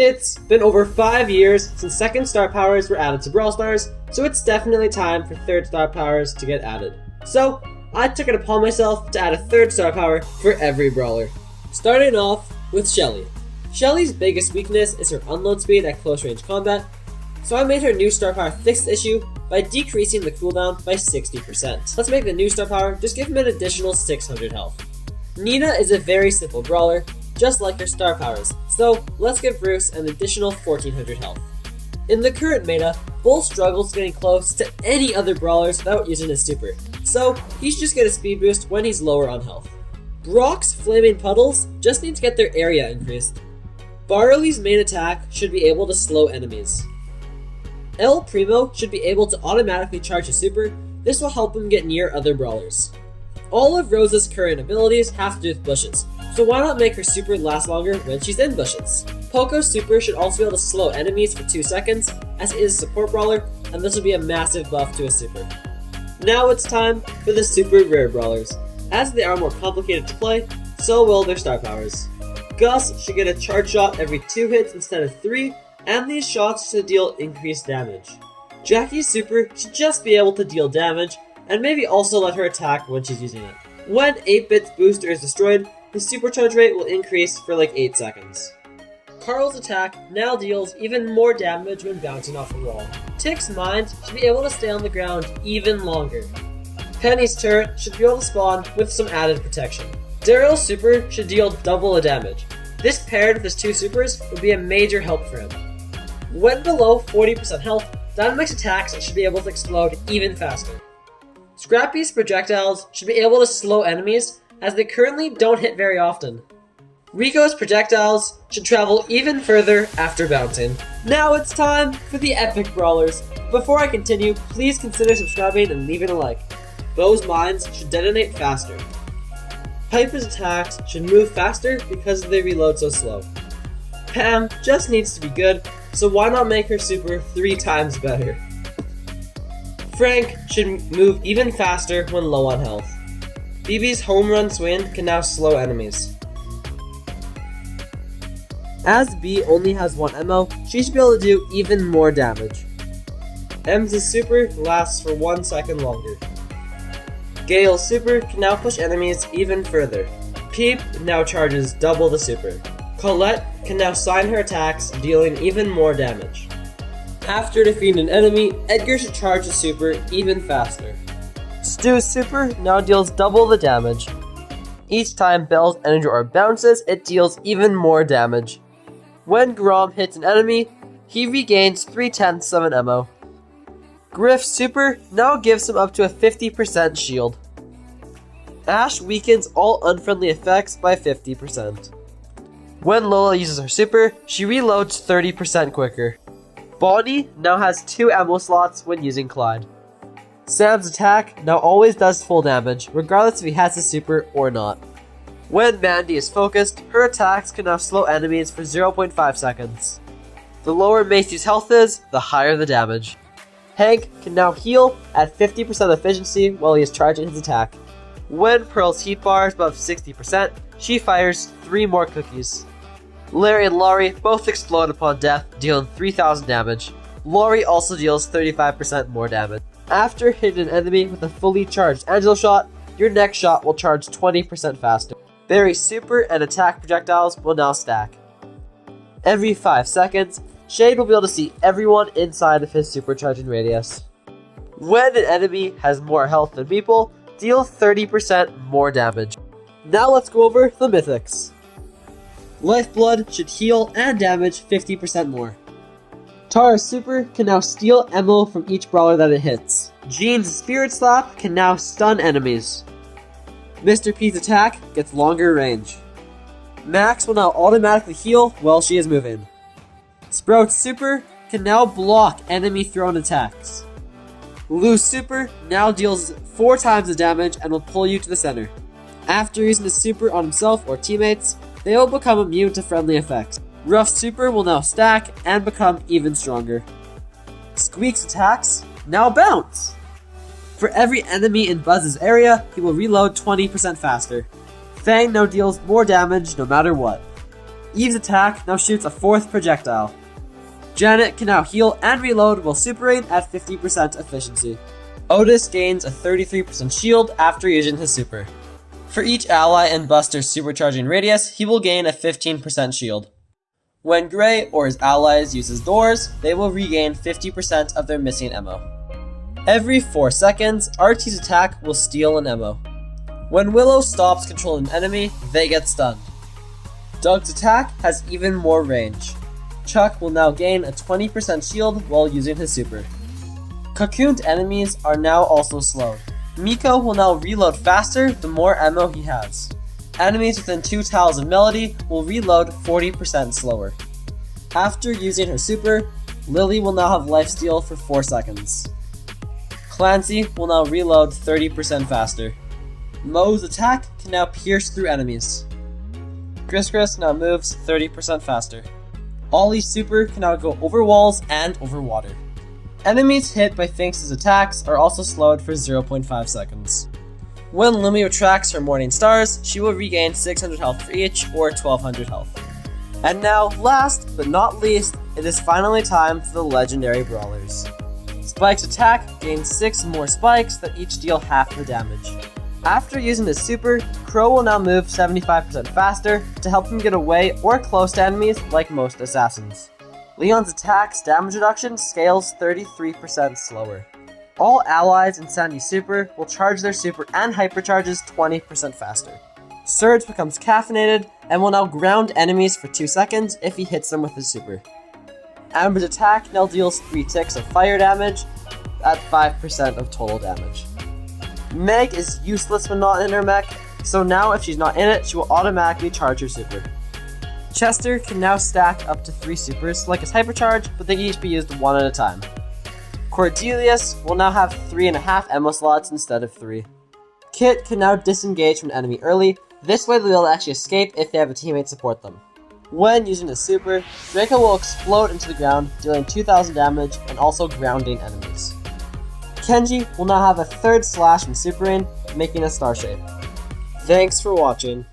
It's been over 5 years since second star powers were added to Brawl Stars, so it's definitely time for third star powers to get added. So, I took it upon myself to add a third star power for every brawler. Starting off with Shelly. Shelly's biggest weakness is her unload speed at close range combat, so I made her new star power fix this issue by decreasing the cooldown by 60%. Let's make the new star power just give him an additional 600 health. Nina is a very simple brawler, just like her star powers, so let's give Bruce an additional 1400 health. In the current meta, Bull struggles getting close to any other brawlers without using his super, so he's just get a speed boost when he's lower on health. Brock's flaming puddles just need to get their area increased. Barley's main attack should be able to slow enemies. El Primo should be able to automatically charge his super. This will help him get near other brawlers. All of Rosa's current abilities have to do with bushes, so why not make her super last longer when she's in bushes? Poco's super should also be able to slow enemies for 2 seconds, as it is a support brawler, and this will be a massive buff to his super. Now it's time for the super rare brawlers. As they are more complicated to play, so will their star powers. Gus should get a charge shot every 2 hits instead of 3, and these shots should deal increased damage. Jackie's super should just be able to deal damage, and maybe also let her attack when she's using it. When 8-Bit's booster is destroyed, his supercharge rate will increase for like 8 seconds. Carl's attack now deals even more damage when bouncing off a wall. Tick's mind should be able to stay on the ground even longer. Penny's turret should be able to spawn with some added protection. Daryl's super should deal double the damage. This paired with his 2 supers would be a major help for him. When below 40% health, Dynamite's attacks should be able to explode even faster. Scrappy's projectiles should be able to slow enemies, as they currently don't hit very often. Rico's projectiles should travel even further after bouncing. Now it's time for the epic brawlers. Before I continue, please consider subscribing and leaving a like. Bo's mines should detonate faster. Piper's attacks should move faster because they reload so slow. Pam just needs to be good, so why not make her super 3 times better? Frank should move even faster when low on health. BB's home run swing can now slow enemies. As B only has 1 ammo, she should be able to do even more damage. M's super lasts for 1 second longer. Gale's super can now push enemies even further. Peep now charges double the super. Colette can now sign her attacks, dealing even more damage. After defeating an enemy, Edgar should charge the super even faster. Stu's super now deals double the damage. Each time Belle's energy orb bounces, it deals even more damage. When Grom hits an enemy, he regains 3/10 of an ammo. Griff's super now gives him up to a 50% shield. Ash weakens all unfriendly effects by 50%. When Lola uses her super, she reloads 30% quicker. Bonnie now has 2 ammo slots when using Clyde. Sam's attack now always does full damage, regardless if he has his super or not. When Mandy is focused, her attacks can now slow enemies for 0.5 seconds. The lower Macy's health is, the higher the damage. Hank can now heal at 50% efficiency while he is charging his attack. When Pearl's heat bar is above 60%, she fires 3 more cookies. Larry and Laurie both explode upon death, dealing 3000 damage. Laurie also deals 35% more damage. After hitting an enemy with a fully charged Angelo shot, your next shot will charge 20% faster. Barry's super and attack projectiles will now stack. Every 5 seconds, Shade will be able to see everyone inside of his supercharging radius. When an enemy has more health than people, deal 30% more damage. Now let's go over the mythics. Lifeblood should heal and damage 50% more. Tara's super can now steal ammo from each brawler that it hits. Jean's Spirit Slap can now stun enemies. Mr. P's attack gets longer range. Max will now automatically heal while she is moving. Sprout's super can now block enemy thrown attacks. Lou's super now deals 4 times the damage and will pull you to the center. After using his super on himself or teammates, they will become immune to friendly effects. Ruff's super will now stack and become even stronger. Squeak's attacks now bounce. For every enemy in Buzz's area, he will reload 20% faster. Fang now deals more damage no matter what. Eve's attack now shoots a 4th projectile. Janet can now heal and reload while supering at 50% efficiency. Otis gains a 33% shield after using his super. For each ally in Buster's supercharging radius, he will gain a 15% shield. When Gray or his allies use his doors, they will regain 50% of their missing ammo. Every 4 seconds, RT's attack will steal an ammo. When Willow stops controlling an enemy, they get stunned. Doug's attack has even more range. Chuck will now gain a 20% shield while using his super. Cocooned enemies are now also slowed. Miko will now reload faster the more ammo he has. Enemies within 2 tiles of Melody will reload 40% slower. After using her super, Lily will now have lifesteal for 4 seconds. Clancy will now reload 30% faster. Moe's attack can now pierce through enemies. Gris now moves 30% faster. Ollie's super can now go over walls and over water. Enemies hit by Finks' attacks are also slowed for 0.5 seconds. When Lumi retracts her Morning Stars, she will regain 600 health for each, or 1200 health. And now, last but not least, it is finally time for the legendary brawlers. Spike's attack gains 6 more spikes that each deal half the damage. After using his super, Crow will now move 75% faster to help him get away or close to enemies like most assassins. Leon's attack's damage reduction scales 33% slower. All allies in Sandy's super will charge their super and hypercharges 20% faster. Surge becomes caffeinated and will now ground enemies for 2 seconds if he hits them with his super. Amber's attack now deals 3 ticks of fire damage at 5% of total damage. Meg is useless when not in her mech, so now if she's not in it, she will automatically charge her super. Chester can now stack up to 3 supers like his hypercharge, but they can each be used one at a time. Cordelius will now have 3.5 ammo slots instead of 3. Kit can now disengage from an enemy early, this way they'll be able to actually escape if they have a teammate support them. When using his super, Draco will explode into the ground, dealing 2000 damage and also grounding enemies. Kenji will now have a 3rd slash from supering, making a star shape. Thanks for watching.